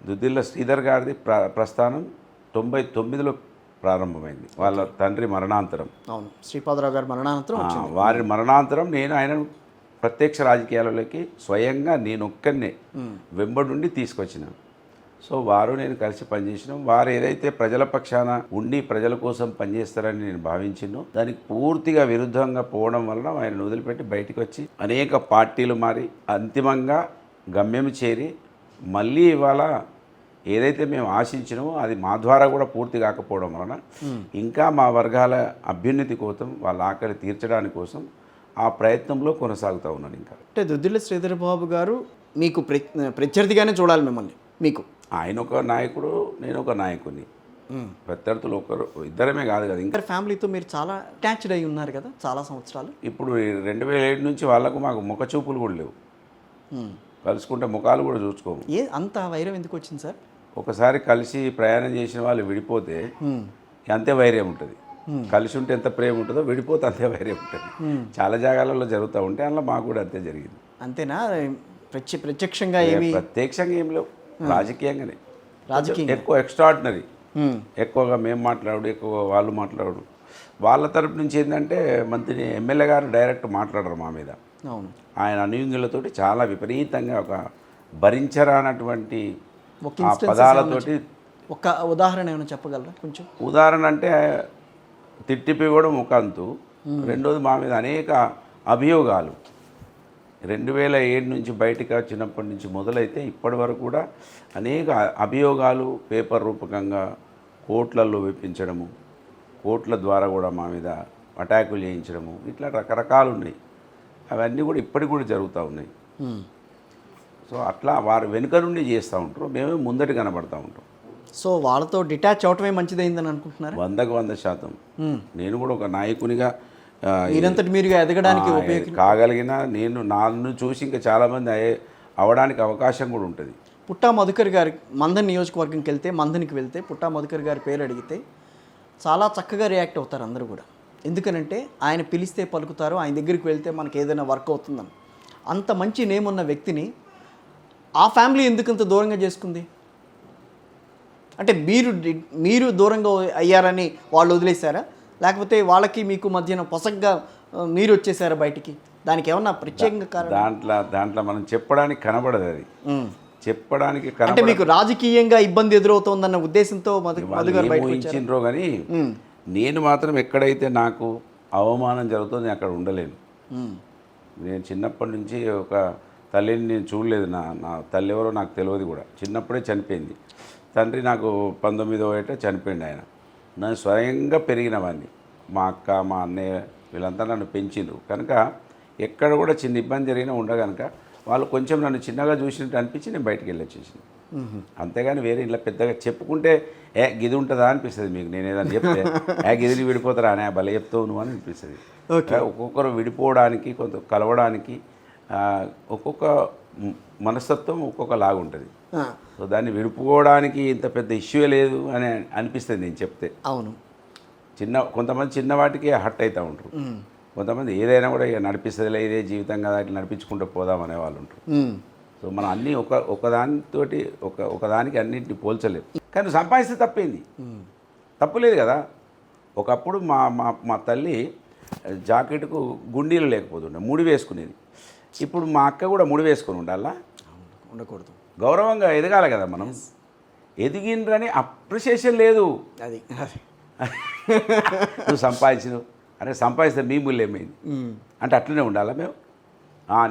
దుద్దిల్ల శ్రీధర్ గారిది ప్రస్థానం 99లో ప్రారంభమైంది, వాళ్ళ తండ్రి మరణాంతరం. అవును, శ్రీపాదరావు గారి మరణానంతరం వచ్చింది. వారి మరణాంతరం నేను ఆయనను ప్రత్యక్ష రాజకీయాలలోకి స్వయంగా నేను ఒక్కనే వెంబడుండి తీసుకొచ్చిన. సో వారు నేను కలిసి పనిచేసినాం. వారు ఏదైతే ప్రజల పక్షాన ఉండి ప్రజల కోసం పనిచేస్తారని నేను భావించినో దానికి పూర్తిగా విరుద్ధంగా పోవడం వలన ఆయన వదిలిపెట్టి బయటకు వచ్చి అనేక పార్టీలు మారి అంతిమంగా గమ్యం చేరి మళ్ళీ ఇవాళ ఏదైతే మేము ఆశించినామో అది మా ద్వారా కూడా పూర్తి కాకపోవడం వలన ఇంకా మా వర్గాల అభ్యున్నతి కోసం వాళ్ళ ఆకలి తీర్చడానికి కోసం ఆ ప్రయత్నంలో కొనసాగుతూ ఉన్నాను. ఇంకా అంటే దుద్దిల్ల శ్రీధర్ బాబు గారు మీకు ప్రత్యర్థిగానే చూడాలి మిమ్మల్ని. మీకు ఆయన ఒక నాయకుడు, నేను ఒక నాయకుడిని. ప్రత్యర్థులు ఒకరు ఇద్దరమే కాదు కదా, ఇంకా ఫ్యామిలీతో మీరు చాలా అటాచ్డ్ అయి ఉన్నారు కదా చాలా సంవత్సరాలు. ఇప్పుడు 2007 నుంచి వాళ్ళకు మాకు ముఖ చూపులు కూడా లేవు, కలుసుకుంటే ముఖాలు కూడా చూసుకోము. అంత వైరం ఎందుకు వచ్చింది సార్? ఒకసారి కలిసి ప్రయాణం చేసిన వాళ్ళు విడిపోతే అంతే వైర్యం ఉంటుంది. కలిసి ఉంటే ఎంత ప్రేమ ఉంటుందో విడిపోతే అంతే వైర్యం ఉంటుంది. చాలా జాగాలలో జరుగుతూ ఉంటే అందులో మాకు కూడా అంతే జరిగింది. అంతేనా? ప్రత్యక్షంగా ఏమి? ప్రత్యక్షంగా ఏం లేవు, రాజకీయంగానే. ఎక్కువ ఎక్స్ట్రాడినరీ, ఎక్కువగా మేము మాట్లాడు, ఎక్కువ వాళ్ళు మాట్లాడు. వాళ్ళ తరపు నుంచి ఏంటంటే మంత్రి ఎమ్మెల్యే గారు డైరెక్ట్ మాట్లాడరు మా మీద. అవును, ఆయన అనుయంగులతోటి చాలా విపరీతంగా ఒక భరించరానటువంటి ఆ పదాలతోటి. ఒక ఉదాహరణ ఏమైనా చెప్పగలరా కొంచెం? ఉదాహరణ అంటే తిట్టిపోవడం ఒక అంతు, రెండోది మా మీద అనేక అభియోగాలు 2007 నుంచి బయటకు వచ్చినప్పటి నుంచి మొదలైతే ఇప్పటి వరకు కూడా అనేక అభియోగాలు పేపర్ రూపకంగా కోర్టులలో వేపించడము, కోర్టుల ద్వారా కూడా మా మీద అటాకులు చేయించడము, ఇట్లా రకరకాలు ఉన్నాయి. అవన్నీ కూడా ఇప్పటికి కూడా జరుగుతూ ఉన్నాయి. సో అట్లా వారు వెనుక నుండి చేస్తూ ఉంటారు, మేమే ముందటి కనబడుతూ ఉంటాం. సో వాళ్ళతో డిటాచ్ అవటమే మంచిదైందని అనుకుంటున్నారు? 100% నేను కూడా ఒక నాయకునిగా మీరంతటి మీరుగా ఎదగడానికి కాగలిగిన నేను నన్ను చూసి ఇంకా చాలామంది అవడానికి అవకాశం కూడా ఉంటుంది. పుట్టా మధుకర్ గారి మందన్ నియోజకవర్గంకి వెళ్తే, మందనికి వెళ్తే పుట్టా మధుకర్ గారి పేరు అడిగితే చాలా చక్కగా రియాక్ట్ అవుతారు అందరూ కూడా. ఎందుకనంటే ఆయన పిలిస్తే పలుకుతారు, ఆయన దగ్గరికి వెళ్తే మనకి ఏదైనా వర్క్ అవుతుందని. అంత మంచి నేమ్ ఉన్న వ్యక్తిని ఆ ఫ్యామిలీ ఎందుకు అంత దూరంగా చేసుకుంది? అంటే మీరు దూరంగా అయ్యారని వాళ్ళు వదిలేశారా, లేకపోతే వాళ్ళకి మీకు మధ్యన పొసగ్గా మీరు వచ్చేసారా బయటికి? దానికి ఏమన్నా ప్రత్యేకంగా కారణం? దాంట్లో మనం చెప్పడానికి కనబడదు, అది చెప్పడానికి అంటే మీకు రాజకీయంగా ఇబ్బంది ఎదురవుతోందన్న ఉద్దేశంతో మధుగారు బయటకు ఇచ్చిండ్రో కానీ నేను మాత్రం ఎక్కడైతే నాకు అవమానం జరుగుతుందో నేను అక్కడ ఉండలేను. నేను చిన్నప్పటి నుంచి ఒక తల్లిని నేను చూడలేదు. నా తల్లి ఎవరో నాకు తెలియదు కూడా, చిన్నప్పుడే చనిపోయింది. తండ్రి నాకు 19వ ఏట చనిపోయింది. ఆయన నన్ను స్వయంగా పెరిగిన వాడిని. మా అక్క, మా అన్నయ్య వీళ్ళంతా నన్ను పెంచిండ్రు కనుక ఎక్కడ కూడా చిన్న ఇబ్బంది జరిగినా ఉండగనుక వాళ్ళు కొంచెం నన్ను చిన్నగా చూసినట్టు అనిపించి నేను బయటికి వెళ్ళొచ్చేసింది. అంతేగాని వేరే ఇలా పెద్దగా చెప్పుకుంటే గిది ఉంటుందా అనిపిస్తుంది మీకు. నేను ఏదైనా చెప్తే గిదిని విడిపోతారా అని భలే చెప్తావు నువ్వు అని అనిపిస్తుంది. ఒక్కొక్కరు విడిపోవడానికి, కొంత కలవడానికి ఒక్కొక్క మనస్తత్వం ఒక్కొక్క లాగా ఉంటుంది. సో దాన్ని విడిపోవడానికి ఇంత పెద్ద ఇష్యూ లేదు అని అనిపిస్తుంది నేను చెప్తే. అవును, కొంతమంది చిన్న వాటికి హర్ట్ అవుతూ ఉంటారు, కొంతమంది ఏదైనా కూడా ఇక నడిపిస్తుందిలే ఇదే జీవితం కదా ఇట్లా నడిపించుకుంటూ పోదామనే వాళ్ళు ఉంటారు. సో మనం అన్నీ ఒకదానితోటి ఒకదానికి అన్నింటినీ పోల్చలేము. కానీ సంపాదిస్తే తప్పేంది? తప్పులేదు కదా. ఒకప్పుడు మా తల్లి జాకెట్కు గుండీలు లేకపోతుండే, ముడి వేసుకునేది. ఇప్పుడు మా అక్క కూడా ముడి వేసుకొని ఉండాలా? ఉండకూడదు. గౌరవంగా ఎదగాలి కదా మనం. ఎదిగినరని అప్రిషియేషన్ లేదు. అది నువ్వు సంపాదించినవు అరే సంపాదిస్తే మీ ముళ్ళు ఏమైంది అంటే అట్లనే ఉండాలా మేము?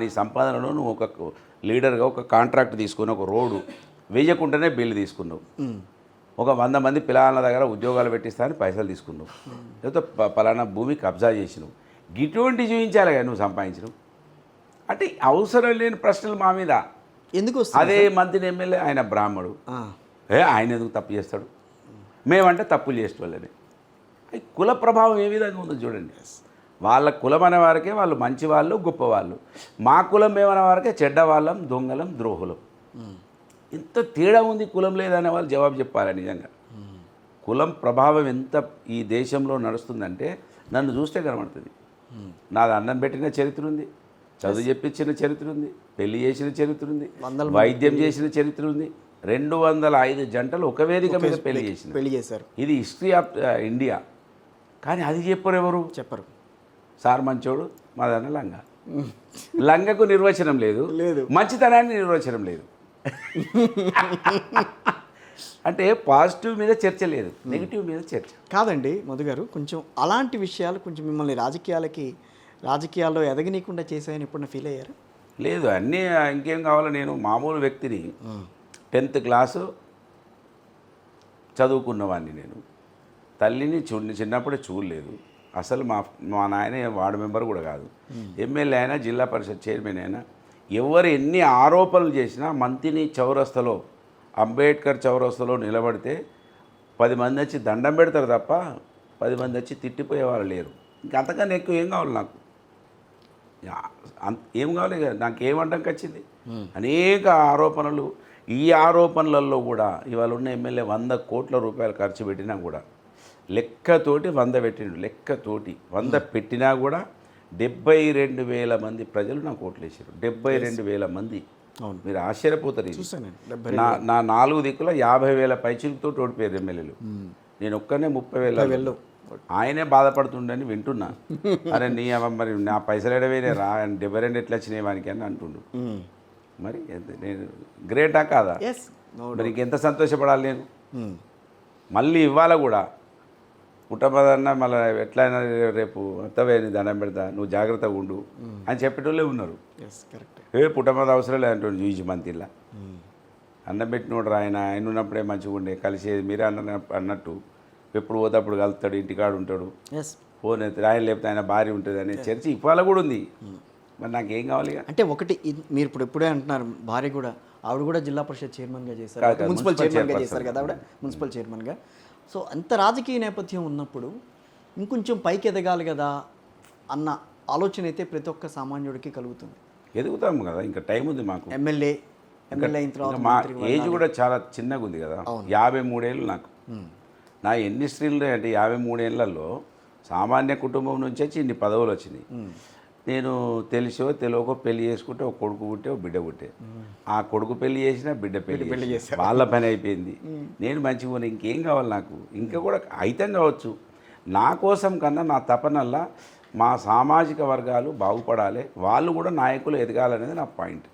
నీ సంపాదనలో నువ్వు ఒక లీడర్గా ఒక కాంట్రాక్ట్ తీసుకుని ఒక రోడ్డు వేయకుండానే బిల్లు తీసుకున్నావు, ఒక 100 మంది పిల్లల దగ్గర ఉద్యోగాలు పెట్టిస్తానని పైసలు తీసుకున్నావు, లేకపోతే పలానా భూమి కబ్జా చేసినావు, గిటువంటి చూపించాలి కదా నువ్వు సంపాదించినావు. అంటే అవసరం లేని ప్రశ్నలు మా మీద ఎందుకు? అదే మంత్రి ఎమ్మెల్యే ఆయన బ్రాహ్మడు, ఆయన ఎందుకు తప్పు చేస్తాడు? మేమంటే తప్పులు చేసేవాళ్ళని. కుల ప్రభావం ఏ విధంగా ఉందో చూడండి. వాళ్ళ కులం అనే వారికే వాళ్ళు మంచివాళ్ళు, గొప్పవాళ్ళు. మా కులం ఏమనే వారికే చెడ్డవాళ్ళం, దొంగలం, ద్రోహులం. ఎంత తేడా ఉంది కులం లేదనే వాళ్ళు జవాబు చెప్పాలి. నిజంగా కులం ప్రభావం ఎంత ఈ దేశంలో నడుస్తుందంటే నన్ను చూస్తే కనబడుతుంది. నాది అన్నం పెట్టిన చరిత్ర ఉంది, చదువు చెప్పించిన చరిత్ర ఉంది, పెళ్లి చేసిన చరిత్ర ఉంది, వైద్యం చేసిన చరిత్ర ఉంది, 205 జంటలు ఒక వేదిక మీద పెళ్లి చేసిన. పెళ్లి చేశారు. ఇది హిస్టరీ ఆఫ్ ఇండియా. కానీ అది చెప్పరు ఎవరు? చెప్పరు. సార్ మంచోడు, మాదన్న లంగా. లంగకు నిర్వచనం లేదు, లేదు. మంచితనాన్ని నిర్వచనం లేదు. అంటే పాజిటివ్ మీద చర్చ లేదు, నెగిటివ్ మీద చర్చ. కాదండి మధు గారు, కొంచెం అలాంటి విషయాలు కొంచెం మిమ్మల్ని రాజకీయాల్లో ఎదగనీయకుండా చేశాయని ఎప్పుడన్నా ఫీల్ అయ్యారు? లేదు, అన్నీ ఇంకేం కావాలో. నేను మామూలు వ్యక్తిని, 10th క్లాసు చదువుకున్నవాడిని. నేను తల్లిని చిన్నప్పుడే చూడలేదు అసలు. మా నాయన వార్డు మెంబర్ కూడా కాదు, ఎమ్మెల్యే అయినా జిల్లా పరిషత్ చైర్మన్ అయినా ఎవరు ఎన్ని ఆరోపణలు చేసినా మంతిని చౌరస్తలో, అంబేద్కర్ చౌరస్తలో నిలబడితే 10 మంది వచ్చి దండం పెడతారు తప్ప 10 మంది వచ్చి తిట్టిపోయేవాళ్ళు లేరు. ఇంకా అంతకన్నా ఎక్కువ ఏం కావాలి నాకు? ఏం కావాలి కదా, నాకు ఏం అడ్డంకి వచ్చింది? అనేక ఆరోపణలు. ఈ ఆరోపణలలో కూడా ఇవాళ ఉన్న ఎమ్మెల్యే 100 కోట్ల రూపాయలు ఖర్చు పెట్టినా కూడా లెక్కతోటి 100 పెట్టిండు. లెక్కతోటి 100 పెట్టినా కూడా 72,000 మంది ప్రజలు నాకు ఓట్లు వేసారు. 72,000 మంది. అవును, మీరు ఆశ్చర్యపోతారు. నా 4 దిక్కుల 50,000 పైచిలతో ఓడిపోయారు ఎమ్మెల్యేలు. నేను ఒక్కనే 30,000. ఆయనే బాధపడుతుండని వింటున్నా. అరే నీ మరి నా పైసలు ఎడవేనే రా, 72 ఎట్లా వచ్చినాయి వానికి అని అంటుండు. మరి నేను గ్రేటా కాదా? మరి ఇంకెంత సంతోషపడాలి నేను? మళ్ళీ ఇవ్వాల కూడా పుట్టపదన్న మళ్ళీ ఎట్లయినా రేపు అత్తవేని దండం పెడతా, నువ్వు జాగ్రత్తగా ఉండు అని చెప్పేటోళ్ళే ఉన్నారు. పుట్టపద అవసరం లేదంటుండు చూసి మంతిలా. అన్నం పెట్టినోడు ఆయన ఉన్నప్పుడే మంచిగా ఉండే, కలిసేది. మీరే అన్నట్టు ఎప్పుడు పోతే అప్పుడు కలుస్తాడు, ఇంటికాడు ఉంటాడు, ఫోన్ ఆయన లేకపోతే ఆయన భార్య ఉంటుంది అనే చర్చ ఇవాళ కూడా ఉంది. మరి నాకేం కావాలి? అంటే ఒకటి మీరు ఇప్పుడే అంటున్నారు, భార్య కూడా, ఆవిడ కూడా జిల్లా పరిషత్ చైర్మన్గా చేశారు, మున్సిపల్ చైర్మన్గా చేశారు కదా ఆవిడ, మున్సిపల్ చైర్మన్గా. సో అంత రాజకీయ నేపథ్యం ఉన్నప్పుడు ఇంకొంచెం పైకి ఎదగాలి కదా అన్న ఆలోచన అయితే ప్రతి ఒక్క సామాన్యుడికి కలుగుతుంది. ఎదుగుతాము కదా, ఇంకా టైం ఉంది మాకు. ఎమ్మెల్యే అయిన తర్వాత మా ఏజ్ కూడా చాలా చిన్నగా ఉంది కదా, 53 ఏళ్ళు నాకు. నా ఎన్ని స్త్రీలు అంటే 53 ఏళ్లలో సామాన్య కుటుంబం నుంచి వచ్చి ఇన్ని పదవులు వచ్చినాయి. నేను తెలియకో పెళ్లి చేసుకుంటే ఒక కొడుకు పుట్టే, ఒక బిడ్డ పుట్టే. ఆ కొడుకు పెళ్లి చేసినా, బిడ్డ పెళ్లి చేసి వాళ్ళ పని అయిపోయింది. నేను మంచిగా ఉన్నా, ఇంకేం కావాలి నాకు? ఇంకా కూడా అయితం కావచ్చు. నా కోసం కన్నా నా తపనల్లా మా సామాజిక వర్గాలు బాగుపడాలి, వాళ్ళు కూడా నాయకులు ఎదగాలనేది నా పాయింట్.